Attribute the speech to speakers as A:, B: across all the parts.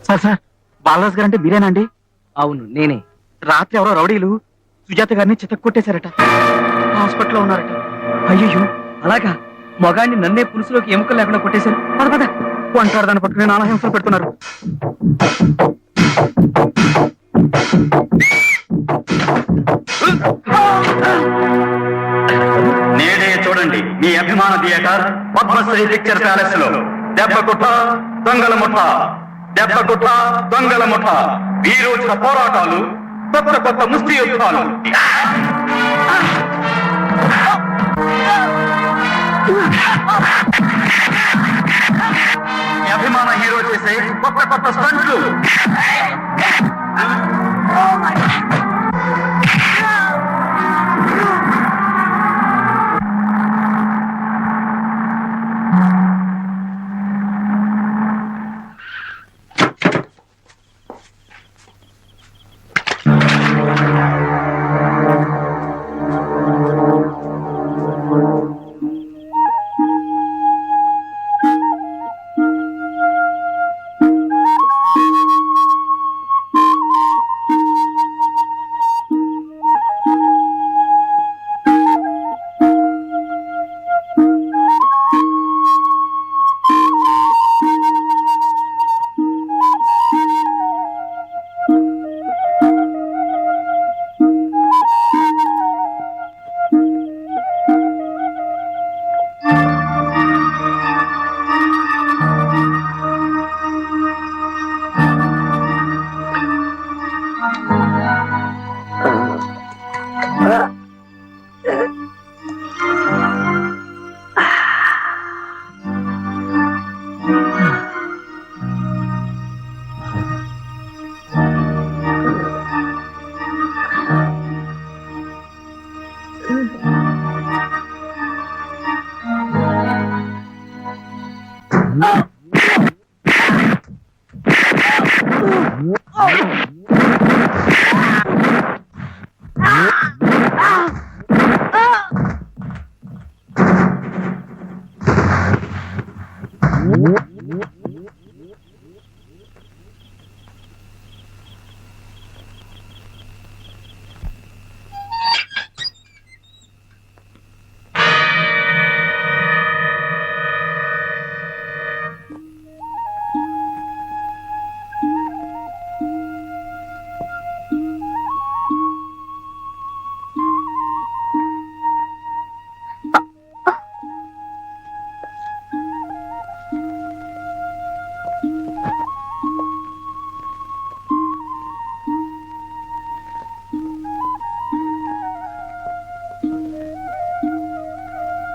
A: Sir sir Balaraju గారు అంటే మీరేనా అండి?
B: అవును, నేనే.
A: రాత్రి ఎవరో రౌడీలు సుజాత గారిని చితక్ కొట్టేశారట. హాస్పిటల్లో ఉన్నారట.
B: అయ్యో, అలాగా? మగాడిని నన్నే పులుసులోకి ఎముకలు లేకుండా కొట్టేశారు.
A: పద పద, అంటారు దాన్ని పట్టుకుని నానా హింసలు పెడుతున్నారు.
C: నేడే చూడండి మీ అభిమాన థియేటర్ పద్మశ్రీ పిక్చర్ ప్యాలెస్ లో దెబ్బకుట్ట దొంగల ముఠ, దెబ్బకుట్ట దొంగల ముఠ, వీరోచుల పోరాటాలు, కొత్త కొత్త ముష్టి యుద్ధాలు. మీ అభిమాన హీరో చేసే కొత్త కొత్త స్టంట్లు.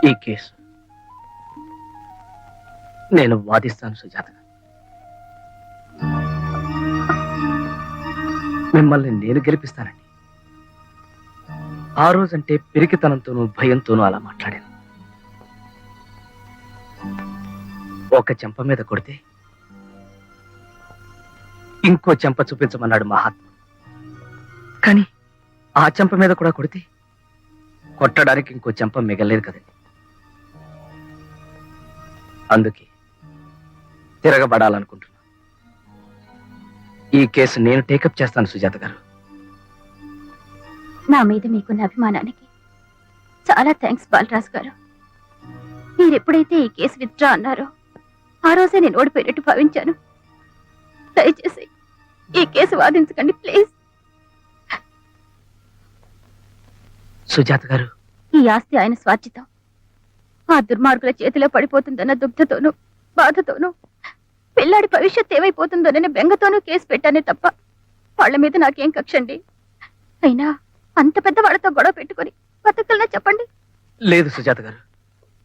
B: ఈ కేసు నేను వాదిస్తాను సుజాత. మిమ్మల్ని నేను గెలిపిస్తానండి. ఆ రోజంటే పిరికితనంతోనూ భయంతోనూ అలా మాట్లాడాను. ఒక చెంప మీద కొడితే ఇంకో చెంప చూపించమన్నాడు మహాత్మ. కానీ ఆ చెంప మీద కూడా కొడితే కొట్టడానికి ఇంకో చెంప మిగలేదు కదండి. అందుకే తిరగబడాలనుకుంటున్నా. ఈ కేసు నేను టేకప్ చేస్తాను సుజాత గారు.
D: నా మీద మీకున్న అభిమానానికి చాలా థ్యాంక్స్ బాలరాజు గారు. మీరు ఎప్పుడైతే ఈ కేసు విత్డ్రా అన్నారో ఆ రోజే నేను ఓడిపోయినట్టు భావించాను. దయచేసి ఈ కేసు వాదించకండి ప్లీజ్.
B: సుజాత గారు,
D: ఈ ఆస్తి ఆయన స్వార్జితం. ఆ దుర్మార్గుల చేతిలో పడిపోతుందన్న దుగ్ధతోనూ బాధతోనూ పిల్లాడి భవిష్యత్ ఏమైపోతుందోనని బెంగతోనూ కేసు పెట్టానే తప్ప వాళ్ళ మీద నాకేం కక్షండి. అయినా అంత పెద్ద వాళ్ళతో గొడవ పెట్టుకుని బతకలనా చెప్పండి.
B: లేదు సుజాత గారు,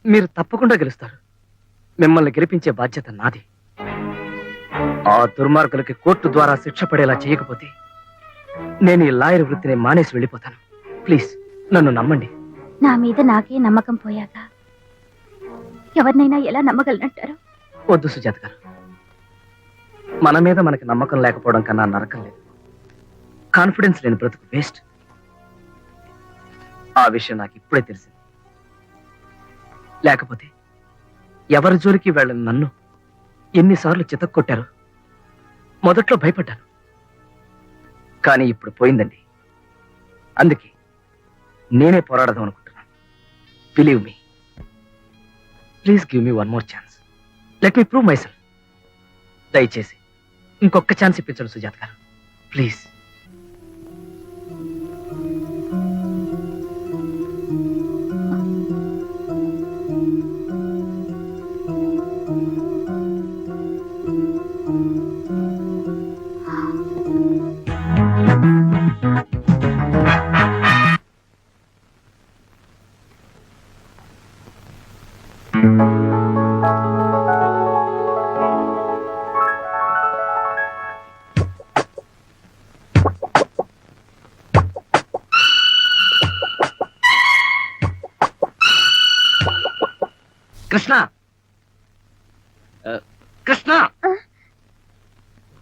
B: మీరు తప్పకుండా గెలుస్తారు. మిమ్మల్ని గెలిపించే బాధ్యత నాది. ఆ దుర్మార్గులకి కోర్టు ద్వారా శిక్ష పడేలా చేయకపోతే నేను ఈ లాయర్ వృత్తిని మానేసి వెళ్ళిపోతాను. ప్లీజ్ నన్ను నమ్మండి.
D: నా మీద నాకే నమ్మకం పోయాక ఎవరినైనా ఎలా నమ్మగలనంటారు?
B: వద్దు సుజాత గారు, మన మీద మనకి నమ్మకం లేకపోవడం కన్నా నరకం లేదు. కాన్ఫిడెన్స్ లేని బ్రతుకు వేస్ట్. ఆ విషయం నాకు ఇప్పుడే తెలిసింది. లేకపోతే ఎవరి జోలికి వెళ్ళని నన్ను ఎన్నిసార్లు చితక్కొట్టారు. మొదట్లో భయపడ్డాను, కానీ ఇప్పుడు పోయిందండి. అందుకే నేనే పోరాడదాం అనుకుంటున్నాను. Believe me, please give me one more chance. Let me prove my self. దయచేసి ఇంకొక ఛాన్స్ ఇప్పించండి సుజాత గారు, ప్లీజ్. కృష్ణ, కృష్ణ,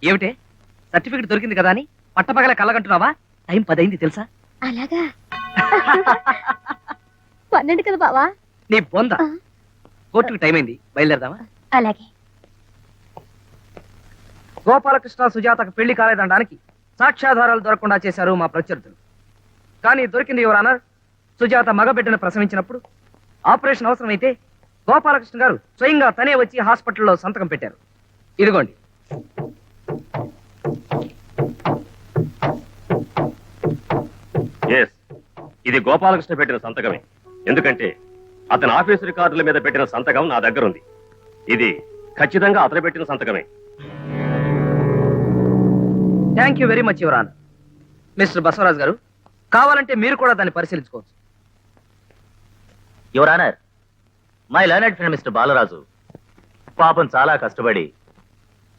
B: ఏమిటే సర్టిఫికెట్ దొరికింది కదా అని పట్టపగల కళ్ళగంటున్నావా? టైం 10 అయింది తెలుసా?
D: అలాగా 12 కదా బావా?
B: నీ బొంద. కోర్టుకు టైం అయింది, బయలుదేరదామా?
D: అలాగే.
B: గోపాలకృష్ణ సుజాతకు పెళ్లి కాలేదనడానికి సాక్ష్యాధారాలు దొరకకుండా చేశారు మా ప్రత్యర్థులు. కానీ దొరికింది యువర్ ఆనర్. సుజాత మగబిడ్డను ప్రసవించినప్పుడు ఆపరేషన్ అవసరమైతే గోపాలకృష్ణ గారు స్వయంగా తనే వచ్చి హాస్పిటల్లో సంతకం పెట్టారు. ఇదిగోండి.
C: ఇది గోపాలకృష్ణ పెట్టిన సంతకమే. ఎందుకంటే అతని ఆఫీసు రికార్డుల మీద పెట్టిన సంతకం నా దగ్గర ఉంది. ఇది ఖచ్చితంగా అతను పెట్టిన సంతకమే.
B: Thank you very much your honour. Mister Basavaraj garu, కావాలంటే మీరు కూడా దాన్ని పరిశీలించుకోవచ్చు.
E: Your honour, my learned friend mister Balaraju పాపం చాలా కష్టపడి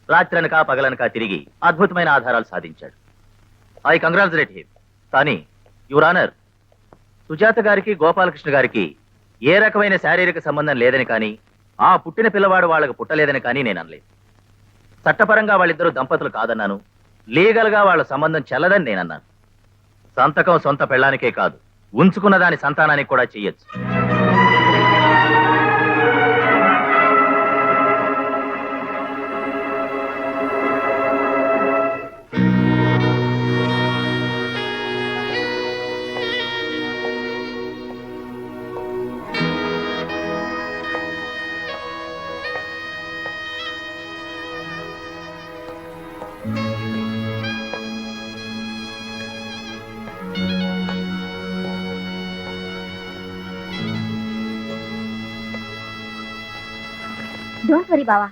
E: రాత్రనక పగలనక తిరిగి అద్భుతమైన ఆధారాలు సాధించాడు. I congratulate him. కానీ యువర్ ఆనర్, సుజాత గారికి గోపాలకృష్ణ గారికి ఏ రకమైన శారీరక సంబంధం లేదని కానీ ఆ పుట్టిన పిల్లవాడు వాళ్ళకు పుట్టలేదని కానీ నేను అనలేదు. చట్టపరంగా వాళ్ళిద్దరూ దంపతులు కాదన్నాను. లీగల్ గా వాళ్ళ సంబంధం చెల్లదని నేనన్నాను. సంతకం సొంత పెళ్ళానికే కాదు, ఉంచుకున్న దాని సంతానానికి కూడా చెయ్యొచ్చు.
F: డోంట్ వరీ బావా,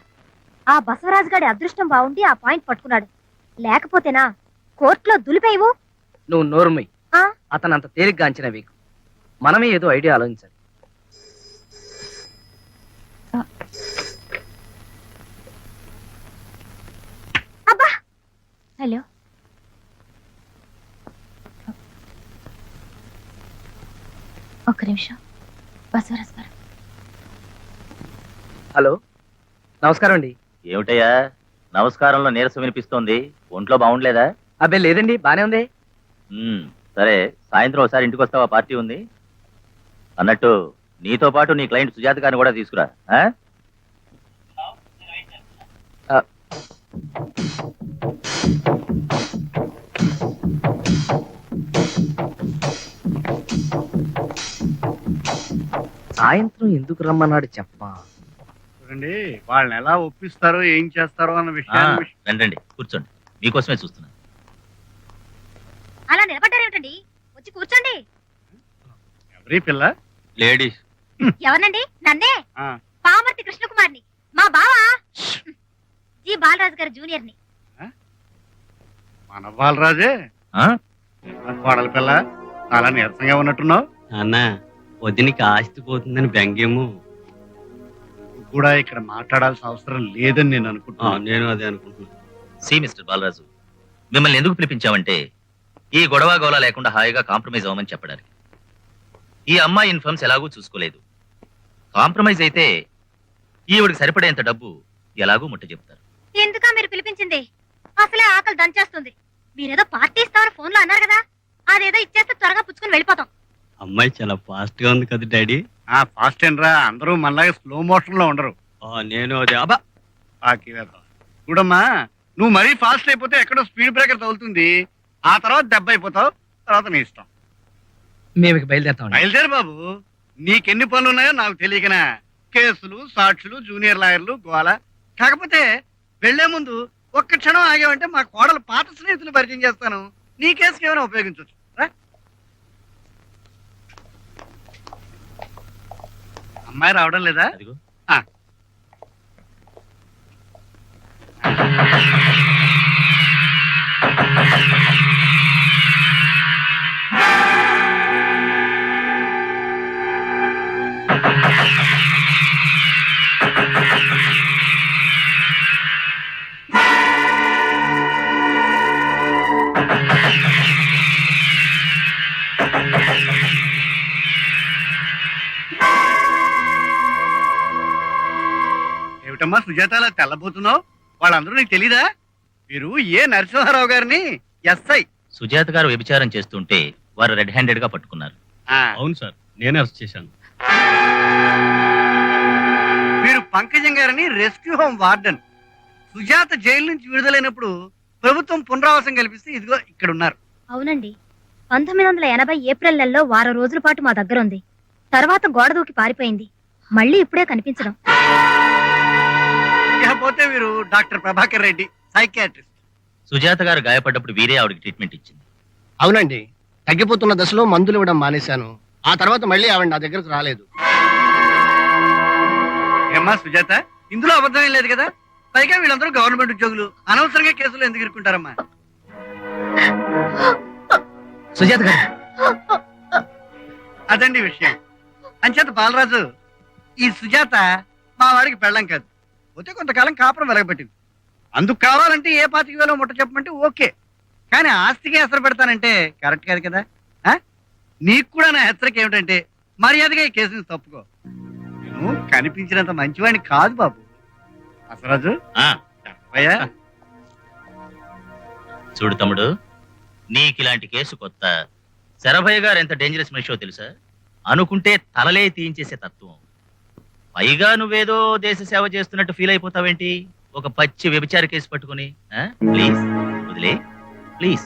F: ఆ బసవరాజు గారి అదృష్టం బాగుండి ఆ పాయింట్ పట్టుకున్నాడు. లేకపోతేనా కోర్టులో దులిపేవు.
B: నువ్వు నోరుమై. అతను అంత తేలిగ్గా అంచనా వేయకు. మనమే ఏదో ఐడియా ఆలోచించాలి.
F: అబ్బా, హలో, ఒక్క నిమిషం. బసవరాజు గారు.
B: హలో, నమస్కారం అండి.
E: ఏమిటయ్యా నమస్కారంలో నీరసం వినిపిస్తోంది? ఒంట్లో బాగుండలేదా?
B: అబ్బే లేదండి, బానే ఉంది.
E: సరే, సాయంత్రం ఒకసారి ఇంటికి వస్తావా? పార్టీ ఉంది. అన్నట్టు నీతో పాటు నీ క్లయింట్ సుజాత గారిని కూడా తీసుకురా.
B: సాయంత్రం ఎందుకు రమ్మన్నాడు చెప్పమా?
G: చూడండి, వాళ్ళని ఎలా ఒప్పిస్తారో ఏం చేస్తారో అన్న విషయాన్ని
E: రండి కూర్చోండి, మీకోసమే చూస్తున్నా.
F: అలా నిలబడ్డారేమిటండి? వచ్చి కూర్చోండి.
G: ఎవరి పిల్ల?
E: లేడీస్.
F: ఎవరినండి? నన్నే,
G: ఆ,
F: పామర్తి కృష్ణకుమార్ని, మా బావ జి బాలరాజు గారి జూనియర్ని.
G: మన బాలరాజే. కోడల పిల్ల, చాలా నీరసంగా ఉన్నట్టున్నావు.
H: అన్న వదినికి ఆస్తి పోతుందని బెంగేమో.
G: నువ్వు కూడా ఇక్కడ మాట్లాడాల్సిన అవసరం లేదని నేను అనుకుంటున్నాను.
H: నేను అదే అనుకుంటున్నాను.
E: సి మిస్టర్ బాలరాజు, మిమ్మల్ని ఎందుకు పిలిపించామంటే ఈ గొడవ గోళ లేకుండా హాయిగా కాంప్రమైజ్ అవ్వమని చెప్పడానికి. ఈ అమ్మాయి ఇన్ఫర్మ్స్ ఎలాగూ చూసుకోలేదు. కాంప్రమైజ్ అయితే ఈవిడికి సరిపడేంత డబ్బు ఎలాగూ ముట్ట చెప్తారు.
F: ఎందుకా మీరు పిలిపించింది? అసలే ఆకలి దంచేస్తుంది. మీరేదో పార్టీ ఇస్తామని ఫోన్ లో అన్నారు కదా, అదేదో ఇచ్చేస్తే త్వరగా పుచ్చుకుని వెళ్ళిపోతాం.
H: అమ్మాయి చాలా ఫాస్ట్ గా ఉంది కదా డాడీ.
G: ఫాస్ట్ ఏంట్రా, అందరూ మనలాగే స్లో మోషన్ లో ఉండరు.
H: నేను అదే అబ్బా
G: చూడమ్మా, నువ్వు మరీ ఫాస్ట్ అయిపోతే ఎక్కడో స్పీడ్ బ్రేకర్ తగులుతుంది, ఆ తర్వాత దెబ్బ అయిపోతావు, తర్వాత నీ ఇష్టం.
B: మేము ఇక బయలుదేరుతామండి.
G: బయలుదేరు బాబు, నీకెన్ని పనులు ఉన్నాయో నాకు తెలియకనా. కేసులు, సాక్షులు, జూనియర్ లాయర్లు, గోల. కాకపోతే వెళ్లే ముందు ఒక్క క్షణం ఆగావంటే మా కోడలు పాత స్నేహితులు పరిచయం చేస్తాను, నీ కేసుకి ఏమైనా ఉపయోగించవచ్చు. అమ్మాయి రావడం లేదా?
E: అదిగో
G: ఆ. ఏమిటమ్మా సుజాత అలా తెల్లబోతున్నావు? వాళ్ళందరూ నీకు తెలీదా? మీరు ఏ నరసింహారావు గారిని ఎస్ఐ.
E: సుజాత గారు వ్యభిచారం చేస్తుంటే వారు రెడ్ హ్యాండెడ్ గా పట్టుకున్నారు.
H: అవును సార్, నేనే అరెస్ట్ చేశాను.
G: మీరు పంకజం గారిని rescue home warden. Sujatha jail నుంచి విడుదలైనప్పుడు ప్రభుత్వం పునరావాసం కల్పిస్తే ఇదిగో ఇక్కడ ఉన్నారు.
F: అవునండి, 1980 ఏప్రిల్ నెలలో వారం రోజుల పాటు మా దగ్గర ఉంది. తర్వాత గోడ దూకి పారిపోయింది. మళ్ళీ ఇప్పుడే కనిపించడం.
G: ఇకపోతే వీరు డాక్టర్ ప్రభాకర్ రెడ్డి, సైకియాట్రిస్ట్.
E: సుజాత గారు గాయపడ్డప్పుడు వీరే ఆవిడకి ట్రీట్మెంట్ ఇచ్చింది.
B: అవునండి, తగ్గిపోతున్న దశలో మందులు ఇవ్వడం మానేశాను. ఆ తర్వాత మళ్ళీ ఆవిడ నా దగ్గరకు రాలేదు.
G: ఏమ్మా సుజాత, ఇందులో అబద్ధం ఏం లేదు కదా? పైగా వీళ్ళందరూ గవర్నమెంట్ ఉద్యోగులు, అనవసరంగా కేసులు ఎందుకు ఇరుక్కుంటారమ్మా?
B: సుజాత గారు,
G: అదండి విషయం. అంచేత బాలరాజు, ఈ సుజాత మా వాడికి పెళ్ళం కాదు, పోతే కొంతకాలం కాపురం వెలగబెట్టింది. అందుకు కావాలంటే ఏ 25,000 ముట్ట చెప్పమంటే ఓకే, కానీ ఆస్తికి ఎసరు పెడతానంటే కరెక్ట్ కాదు కదా. నీకు కూడా నా హెచ్చరిక ఏమిటంటే మర్యాదగా ఈ కేసుని తప్పుకో. నేను కనిపించినంత మంచివాడిని కాదు బాబు. అసరాజు
E: ఆ,
G: చెప్పయ్యా.
E: చూడు తమ్ముడు, నీకు ఇలాంటి కేసు కొత్త. శరభయ్య గారు ఎంత డేంజరస్ మనిషో తెలుసా? అనుకుంటే తలలే తీయించేసే తత్వం. పైగా నువ్వేదో దేశ సేవ చేస్తున్నట్టు ఫీల్ అయిపోతావేంటి ఒక పచ్చి వ్యభిచార కేసు పట్టుకుని? ప్లీజ్ వదిలే, ప్లీజ్.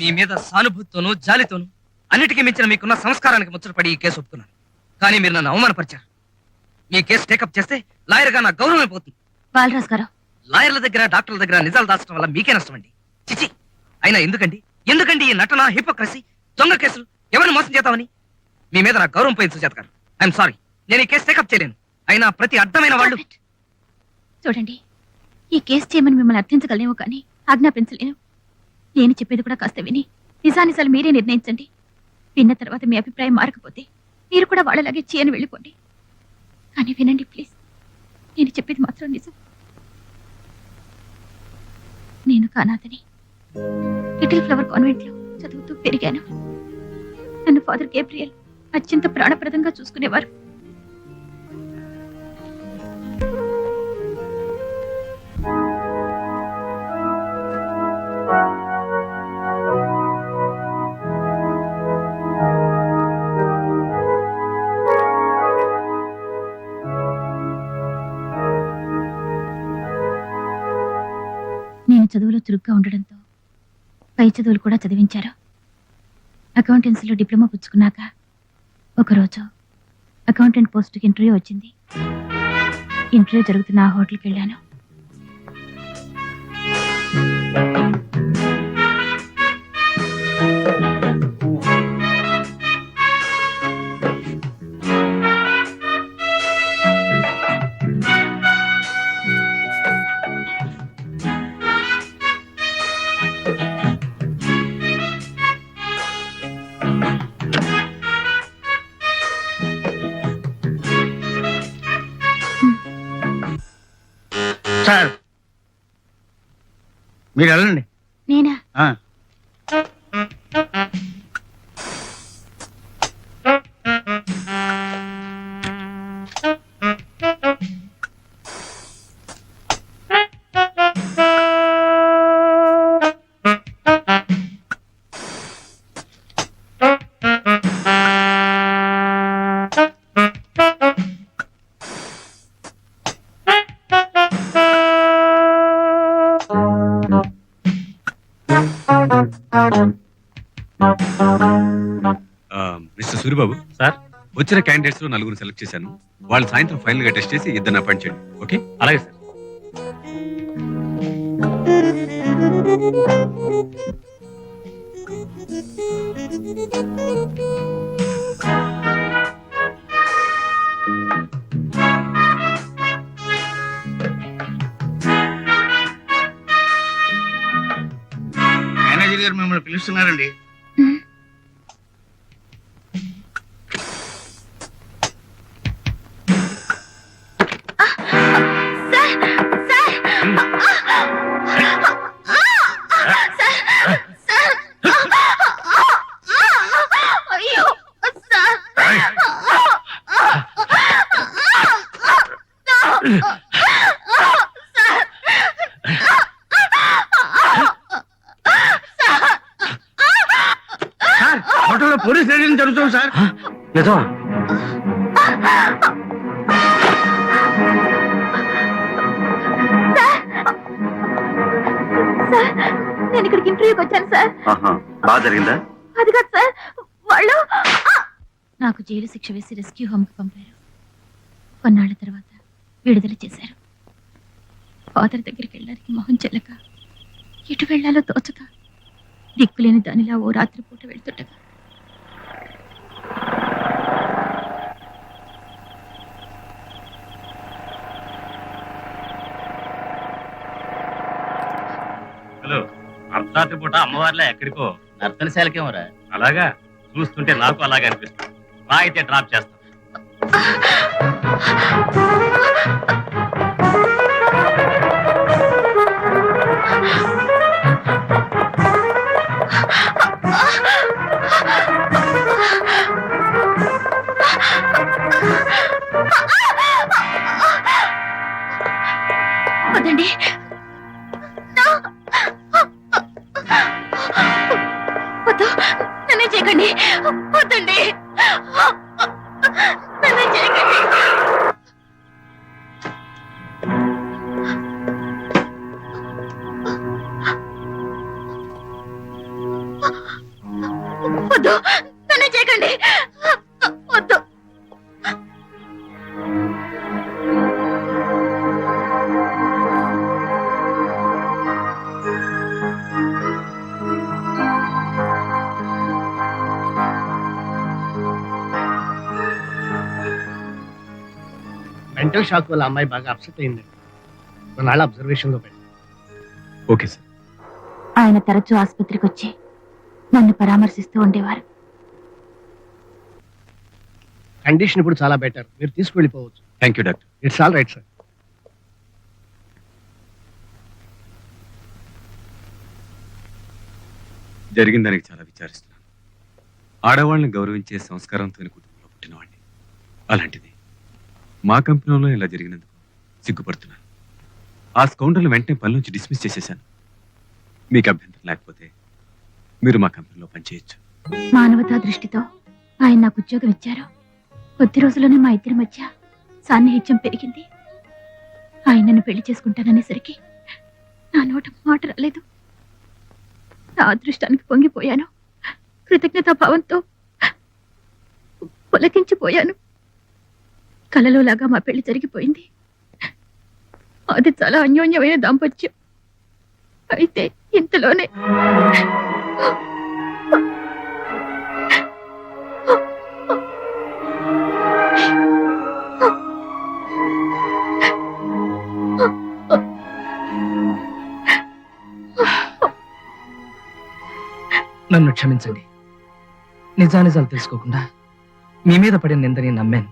B: మీ మీద సానుభూతితోనూ జాలితోనూ అన్నిటికీ మించిన మీకున్న సంస్కారానికి ముచ్చటపడి ఈ కేసు ఒప్పుకున్నాను. కానీ మీరు నన్ను అవమానపరిచారు. మీ కేసు టేకప్ చేస్తే లాయర్గా నా గౌరవం అయిపోతుంది.
D: బాలరాజు గారు,
B: లాయర్ల దగ్గర, డాక్టర్ల దగ్గర నిజాలు దాచడం వల్ల మీకే నష్టం అండి. చిచి, అయినా ఎందుకండి ఈ నటన, హిపోక్రసీ, దొంగ కేసులు? ఎవరిని మోసం చేద్దామని? మీ మీద నా గౌరవం పోయింది సుజాత గారు. ఐఎమ్ సారీ, నేను ఈ కేసు టేకప్ చేయలేను. అయినా ప్రతి అడ్డమైన వాళ్ళు.
D: చూడండి, ఈ కేసు చేయమని మిమ్మల్ని అర్థించగలేము కానీ ఆజ్ఞాపించలేను. నేను చెప్పేది కూడా కాస్త విని నిజానిజాలు మీరే నిర్ణయించండి. విన్న తర్వాత మీ అభిప్రాయం మారకపోతే మీరు కూడా వాళ్ళలాగే చేయని వెళ్ళిపోండి. కానీ వినండి ప్లీజ్, నేను చెప్పేది మాత్రం నిజం. నేను కానాథని, లిటిల్ ఫ్లవర్ కాన్వెంట్ లో చదువుతూ పెరిగాను. నన్ను ఫాదర్ గేబ్రియల్ అత్యంత ప్రాణప్రదంగా చూసుకునేవారు. నేను చదువులో చురుగ్గా ఉండడంతో పై చదువులు కూడా చదివించారు. అకౌంటెన్సీలో డిప్లొమా పుచ్చుకున్నాక ఒకరోజు అకౌంటెంట్ పోస్టుకి ఇంటర్వ్యూ వచ్చింది. ఇంటర్వ్యూ జరుగుతున్న ఆ హోటల్కి వెళ్ళాను.
G: సార్ మీరు వెళ్ళండి.
D: నేనా?
G: ఆ.
I: మిస్టర్ సూరిబాబు
E: సార్
I: వచ్చిన క్యాండిడేట్స్ లో నలుగురు సెలెక్ట్ చేశాను. వాళ్ళు సాయంత్రం ఫైనల్ గా టెస్ట్ చేసి ఇద్దరిని అపాయింట్ చేయండి. ఓకే?
E: అలాగే సార్.
G: మేనేజర్ గారు మిమ్మల్ని పిలుస్తున్నారండి.
D: అయ్యో సార్
G: హోటల్లో పోలీస్ రైడింగ్ జరుగుతుంది సార్.
B: నిజమా?
D: నేను ఇక్కడికి ఇంటర్వ్యూకి వచ్చాను సార్.
C: బాగా జరిగిందా?
D: అది కాదు సార్, వాళ్ళు నాకు జైలు శిక్ష వేసి రెస్క్యూ హోమ్ కి పంపారు. కొన్నాళ్ల తర్వాత విడుదల చేశారు. ఫాదర్ దగ్గరికి వెళ్ళడానికి మొహం చెల్లక, ఎటు వెళ్లాలో తోచక, దిక్కులేని దానిలా ఓ రాత్రిపూట వెళ్తుండగా
H: హలో, అర్ధరాత్రి పూట అమ్మవారిలో ఎక్కడికో
E: నర్తనశాలకేమోరా?
H: అలాగా చూస్తుంటే నాకు అలాగే అనిపిస్తుంది. మా అయితే డ్రాప్ చేస్తాం.
D: వద్దండి, వద్దు, నన్నే చేయకండి, వద్దండి, నన్నే చేయకండి. వద్దు, నన్నే చేయకండి, వద్దు.
B: మెంటల్ షాక్ వల్ల అమ్మాయి బాగా అప్సెట్ అయింది. కొన్నాళ్ళ అబ్జర్వేషన్ లో పెట్టి.
I: Okay sir.
D: ఆయన తరచూ ఆసుపత్రికి వచ్చి నన్ను పరామర్శిస్తూ ఉండేవారు.
B: కండిషన్ ఇప్పుడు చాలా బెటర్. మీరు తీసుకువెళ్ళిపోవచ్చు.
I: Thank you doctor.
B: It's all right sir.
I: జరిగిన దానికి చాలా విచారిస్తున్నాను. ఆడవాళ్ళని గౌరవించే సంస్కారంతో కుటుంబంలో పుట్టినవాడిని. అలాంటిది మా కంపెనీలో ఇలా జరిగినందుకు సిగ్గుపడుతున్నాను. ఆ స్కౌండర్లు వెంటనే పని నుంచి డిస్మిస్ చేసేశాను. మీకు అభ్యంతరం లేకపోతే మీరు మా కంపెనీలో పనిచేయచ్చు.
D: మానవతా దృష్టితో ఆయన నాకు ఉద్యోగం ఇచ్చారు. కొద్ది రోజుల్లోనే మా ఇద్దరి మధ్య సాన్నిహిత్యం పెరిగింది. ఆయన నన్ను పెళ్లి చేసుకుంటాననేసరికి నా నోట మాట రాలేదు. నా అదృష్టానికి పొంగిపోయాను. కృతజ్ఞతాభావంతో పులకించిపోయాను. కలలో లాగా మా పెళ్లి జరిగిపోయింది. అది చాలా అన్యోన్యమైన దాంపత్యం. అయితే ఇంతలోనే
B: నన్ను క్షమించండి. నిజానిజాలు తెలుసుకోకుండా మీ మీద పడిన నిందని నమ్మాను.